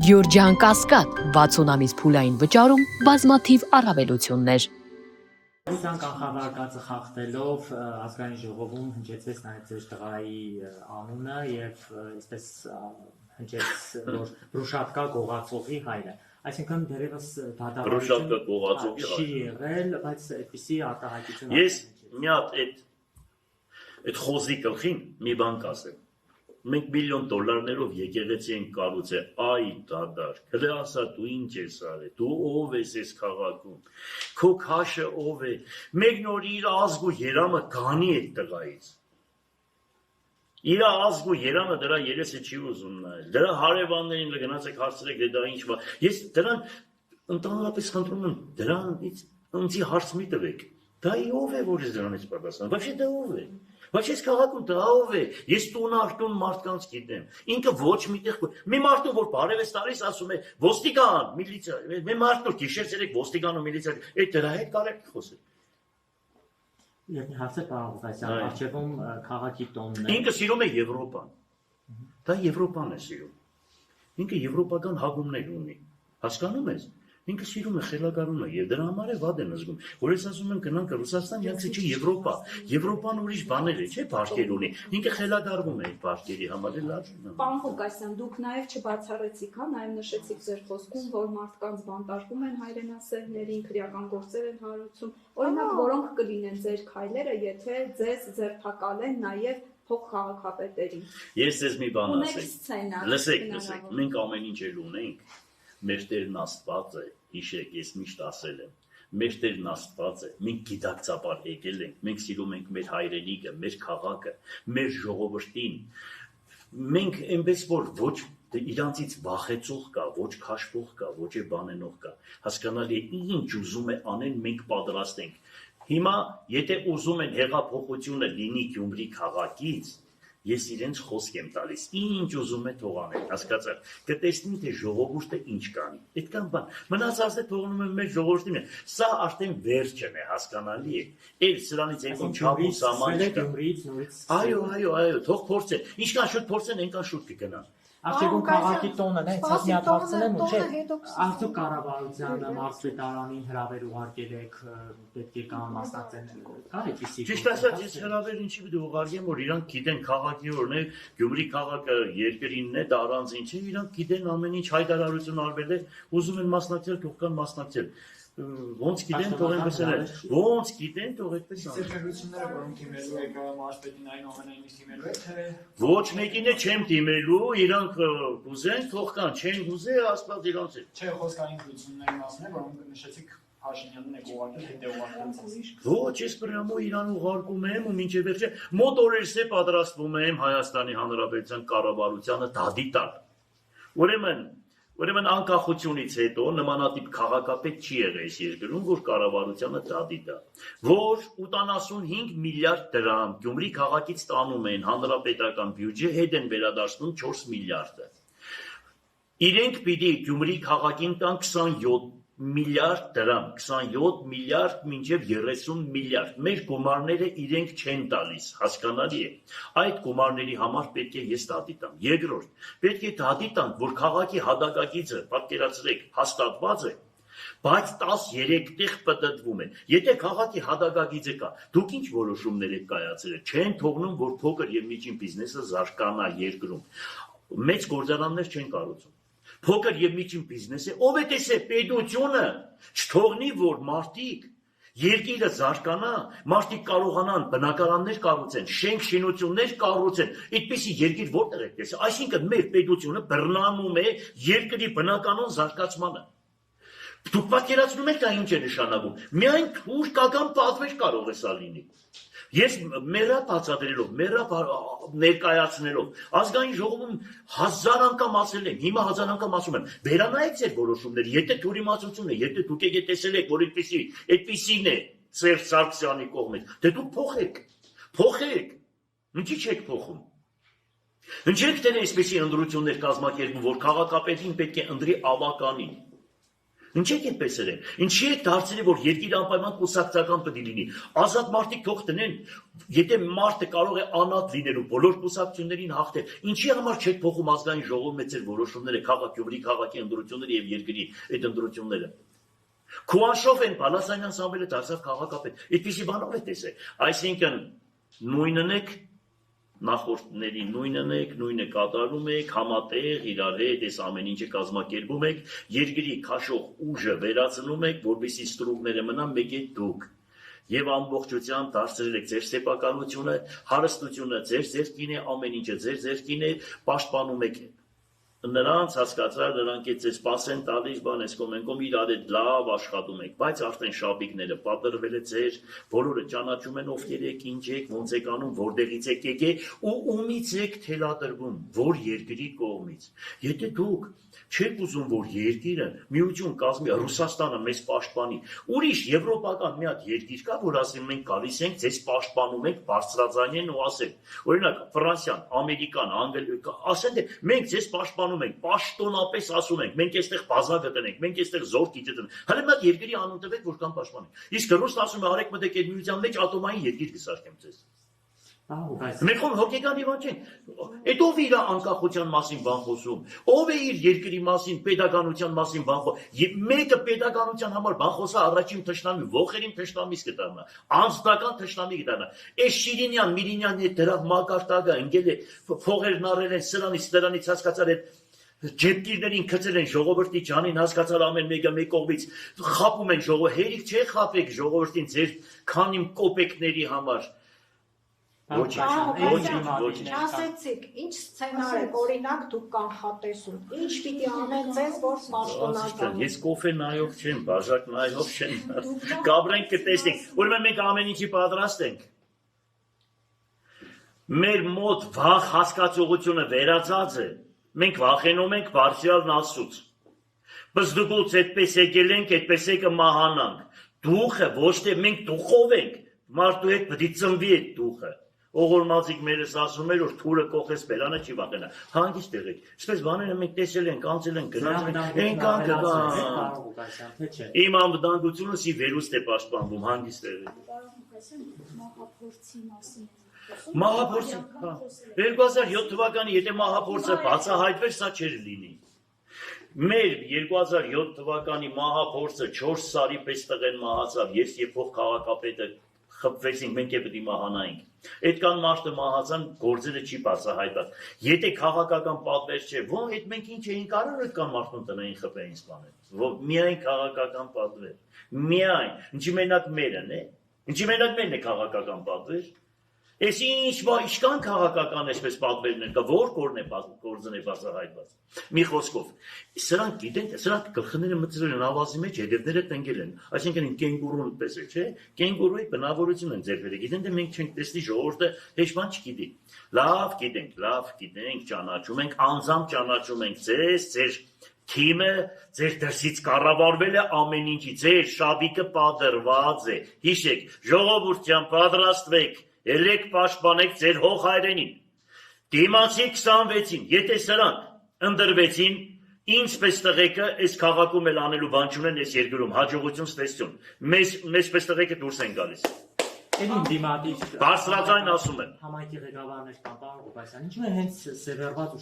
Գյուրջան Կասկադ 60 ամիս փուլային վճարում բազմաթիվ առավելություններ։ Ուսան կանխավարկածը խախտելով ազգային ժողովում հնչեցվեց նաև ձեր տղայի անունը եւ այսպես հնչեց որ Ռուշատկա գողացողի հայրը, այսինքն դերևս դատավարություն չի եղել, բայց այդպիսի արտահայտություն Ես մի հատ այդ խոզի գլխին մի բան կասեմ Մենք $1 միլիոն եկեղեցի ենք կառուցել, այ դադար, հələ ասա դու ինչ ես արել, դու ով ես այս քաղաքում, քո քաշը ով է, մեկ նոր իր ազգ ու երամը գանի այդ տղայից, իր ազգ ու երամը դրա երեսը չի ուզում նայել, դրա հարևաններին գնացեք հարցրեք դա ինչ բան, ես դրան ընդհանրապես խնդրում եմ, դրանից ինձի հարց մի տվեք, դա ով է որ ես դրանից պատասխան, բայց դա ով է Բայց ես քաղաքում դա ով է, ես տուն մարդկանց գիտեմ, ինքը ոչ միտեղ, մի մարդու որ բարև ես տալիս ասում է ոստիկան, միլիցիա, մի մարդու գիշեր ցերեկ ոստիկան ու միլիցիա, այդ դրա հետ կարելի է խոսել։ Եթե հարցը պարողացան, արժևում քաղաքի տոնն է։ Ինքը սիրում է Եվրոպան։ Դա Եվրոպան է սիրում։ Ինքը եվրոպական հագումներ ունի։ Հասկանում ես։ Ինքը սիրում է խելագարումը եւ դրա համար է վատ են զգում որ ես ասում եմ գնանք Ռուսաստան յակցի չի Եվրոպա Եվրոպան ուրիշ բաներ է չէ բարգեր ունի ինքը խելագարվում է այդ բարգերի համար էլ լավ Պարոն Ղուկասյան դուք նաեւ չբացառեցիք հա նաեւ նշեցիք ձեր խոսքում որ մարդկանց բանտարկում են հայրենասերներին քրեական գործեր են հարուցում օրինակ որոնք կլինեն ձեր քայլերը եթե ձեզ ձերբակալեն նաեւ փող քաղաքապետերին Ես ձեզ մի բան ասեմ լսեք մենք ամեն ինչ էլ ունենք Մեր Տերն Աստված է, հիշեք, ես միշտ ասել եմ, մեր Տերն Աստված է, մենք գիտակցաբար եկել ենք, մենք սիրում ենք մեր հայրենիքը, մեր քաղաքը, մեր ժողովրդին, մենք այնպես որ ոչ իրանցից վախեցող կա, ոչ քաշվող կա, ոչ է բանենող կա, հասկանալի է ինչ ուզում է անեն, մենք պատրաստ ենք, հիմա եթե ուզում են հեղափոխությունը լինի Գյումրի քաղաքից, Ես իրենց խոսք եմ տալիս, ինչ ուզում է թող անեն, հասկացաք, կտեսնի թե ժողովուրդը ինչ կանի, այդքան բան, մնացածը թողնում են մեր ժողովրդին, սա արդեն վերջն է, հասկանալի է, էլ սրանից այնքան չափ ու սահման չկա, այո, թող փորձեն, ինչքան շուտ փորձեն, այնքան շուտ կգնան Արդյոք քաղաքի տոնն է, ցած մի հատ հարցնեմ ու չէ։ Արդյոք կառավարությանը մարզպետարանին հրավեր ուղարկել եք, պետք է կամ մասնակցեն կա այդպիսի։ Ճիշտ ասած, ես հրավեր ինչի պիտի ուղարկեմ, որ իրանք գիտեն քաղաքի օրն է, Գյումրի քաղաքը երկրինն է, դա առանձին չէ, իրանք գիտեն ամեն ինչ հայտարարություն արվել է, ուզում են մասնակցել, թող կան մասնակցել։ Ոնց գիտեն թող այնպես է ոնց գիտեն թող այդպես ան Ձերբերությունները որոնք թիմելու եք մարզպետին այնուամենայնիվ թիմելու եք թե Ոչ մեկին է չեմ թիմելու իրանք կուզեն թող կան չեն գուզե աստված իրանց է Չէ խոսքային քրությունների մասն է որոնք նշեցիք Փաշինյանն եք ուղարկել հետո ուղարկել Ոչ ես պրամո իրան ուղարկում եմ ու մինչև վերջը մոտ օրերս է պատրաստվում եմ Հայաստանի Հանրապետության կառավարությանը դադի տալ Ուրեմն անկախությունից հետո նմանատիպ քաղաքապետ չի եղել այս երկրում, որ կառավարությանը դադի տա, որ 85 միլիարդ դրամ Գյումրի քաղաքից տանում են հանրապետական բյուջե, հետ են վերադարձնում 4 միլիարդը։ Իրենք պիտի Գյումրի քաղաքին տան 27 միլիարդ դրամ, 27 միլիարդ մինչև 30 միլիարդ, մեր գումարները իրենք չեն տալիս, հասկանալի է, այդ գումարների համար պետք է ես դատի տամ, երկրորդ, պետք է դատի տամ, որ քաղաքի հադակագիծը, պատկերացրեք, հաստատված է, բայց 13 տեղ պտտվում է, եթե քաղաքի հադակագիծը կա, դուք ինչ որոշումներ եք կայացրել, չեն թողնում, որ փոքր և միջին բիզնեսը զարգանա երկրում, մեծ գործարաններ չեն կառուցում Փոքր եւ միջին բիզնեսը, ով է տեսե պետությունը, չթողնի որ մարդիկ երկիրը զարգանա, մարդիկ կարողանան բնակարաններ կառուցեն, շենք շինություններ կառուցեն, այդպիսի երկիր որտեղ է տեսե, այսինքն մեր պետությունը բռնանում է երկրի բնականon զարգացմանը։ Դուք պատկերացնում եք դա ինչ է նշանակում, միայն թուր կական պատվեր կարող է սա լինի։ Ես մերապ հացադրելով, մերապ ներկայացնելով, ազգային ժողովում 1000 անգամ ասել եմ, հիմա 1000 անգամ ասում եմ, վերանայեք ձեր որոշումները, եթե թուրիմացություն է, եթե դուք եք տեսել եք, որ այդպիսին է Սերժ Սարգսյանի կողմից, դե դուք փոխեք, ինչի չեք փոխում։ Ինչեք դե այսպիսի ընտրություններ կազմակերպում, որ քաղաքապետին պետք է ընտրի ավականին։ Ինչ եք այդպես երեն։ Ինչի եք դարձրել, որ երկիրը անպայման կուսակցական պետք է լինի։ Ազատ մարդիկ թող տնեն, եթե մարդը կարող է անհատ լինելու բոլոր կուսակցություններին հաղթել, ինչի համար չեք փոխում ազգային ժողովի մեջ ձեր որոշումները, Գյումրի քաղաքի ընտրությունները եւ երկրի այդ ընտրությունները։ Քուանշով են Պալասանյան Սամվելը դարձավ քաղաքապետ։ Այդպիսի բանով է տեսել։ Այսինքն նույնն եք նախորդների նույնը կատարում եք, համատեղ իրար հետ այս ամեն ինչը կազմակերպում եք, երկրի քաշող ուժը վերացնում եք, որպեսզի ստրուկները մնան մեկ է դուք։ Եվ ամբողջությամբ դարձրել եք ձեր սեփականությունը, հարստությունը ձեր ձեռքին է, ամեն ինչը ձեր ձեռքին է, պաշտպանում եք նրանց հասկացար, նրանք է ձեզ սպասեն տալիս բան ես կոմենկոմ իրար հետ լավ աշխատում եք, բայց արդեն շապիկները պատրվել է ձեր, բոլորը ճանաչում են ովքեր եք, ինչ եք, ոնց եք անում, որտեղից եք եկել ու ումից եք թելադրվում, որ երկրի կողմից։ Եթե դուք չեք ուզում, որ երկիրը միություն կազմի, Ռուսաստանը մեզ պաշտպանի, ուրիշ եվրոպական մի հատ երկիր կա, որ ասում մենք գալիս ենք, ձեզ պաշտպանում ենք, բարձրաձայն ու ասել։ Օրինակ Ֆրանսիան, Ամերիկան, ասեն թե մենք ձեզ պաշտպանում ենք, պաշտոնապես ասում ենք, մենք այստեղ բազա գտնենք, մենք այստեղ զորք գտնենք։ Հələ մի հատ երկրի անուն տվեք, որ կան պաշտպանի։ Իսկ Ռուսն ասում է արեք մտեք այդ միության մեջ ատոմային երկիր կսարքեմ ձեզ։ Մենք հոգեկան իվան չենք, այդ ով իր անկախության մասին բան խոսում, ով է իր երկրի մասին, պետականության մասին բան խոսում, և մեկը պետականության համար բան խոսա առաջին թշնամի, ողերին թշնամիս կտարնա, անձնական թշնամի կտարնա, այս Շիրինյան, Միրինյան հետ դրա մակարտակը ընկել է, փողերն առել են սրանից, դրանից հասկացար այդ ջեպկիրներին քցել են ժողովրդի ջանին, հասկացար ամեն մեկը մեկ կողմից խապում են ժողովուրդ, հերիք չէ խապեք ժողովրդին ձեր քանի կոպեկների համար։ Ասեցիք, ինչ սցենար եք, օրինակ դուք կանխատեսում, ինչ պիտի անեն ձեզ, որ պաշտոնական։ Ես կոֆե նայող չեմ, բաժակ նայող չեմ, կաբրենք կտեսնենք, ուրեմն մենք ամեն ինչի պատրաստ ենք։ Մեր մոտ վախ հասկացողությունը վերացած է, մենք վախենում ենք բարձրյալն Աստծուց։ Բզդուկուց այդպես եկել ենք, այդպես է կմահանանք։ Դուխը ոչ թե մենք դուխով ենք, մարդու հետ պետք է ծնվի այդ դուխը։ Օղորմածիկ մերս ասում էր, որ թուրը կողես բերանը չի վախենա։ Հանգիստ եղեք։ Այսպես բաները մենք տեսել ենք, անցել ենք, գնացել ենք, այնքան կգան։ Իմ անվտանգությունս ի վերուստ է պաշտպանվում, հանգիստ եղեք։ Մահափորձի, 2007 թվականի, եթե մահափորձը բացահայտվեր, սա չէր լինի։ Մեր 2007 թվականի մահափորձը 4 սարի պես տղեն մահացավ, ես եւ փոխ քաղաքապետը խփվեցինք, մենք պետք է մահանայինք։ Այդքան մարդը մահացան, գործերը չի բացահայտված։ Եթե քաղաքական պատվեր չէ, ո՞ն այդ մենք ինչ էինք արել այդքան մարդուն տնային խփեին սպանել։ Միայն քաղաքական պատվեր։ Միայն, ինչի մենակ մերն է։ Ինչի մենակ մերն է քաղաքական պատվեր։ Ես ինչքան քաղաքական այսպես պատվերներ կա, որ գործն է բացահայտված։ Մի խոսքով, սրանք գիտեն, սրանք գլխները մտցրել են ավազի մեջ, հետևները տնկել են, այսինքն կենգուրուն պես է, չէ՞, կենգուրուի բնավորություն են ձեռքերը, գիտեն, թե մենք չենք տեսնի ժողովուրդը հեչ բան չգիտի։ Լավ գիտենք, ճանաչում ենք, անձամբ ճանաչում ենք ձեզ, ձեր թիմը, ձեր դրսից կառավարվել է ամեն ինչի, ձեր շաբիկը պատրված է։ Հիշեք, ժողովուրդ ջան, պատրաստվեք, ելեք պաշտպանեք ձեր հող հայրենին։ Դիմացի 26-ին, եթե սրանք ընդրվեցին, ինձպես տղեկը այս քաղաքում էլ անելու բան չունեն այս երկրում, հաջողություն ստեսություն։ Մեզ պես տղեկը դուրս են գալիս։ Էլին դիմատի Բարձրաձայն ասում եմ։ Համայնքի ղեկավարներ կան, պարոն Ղուկասյան, ինչու է հենց սևեռված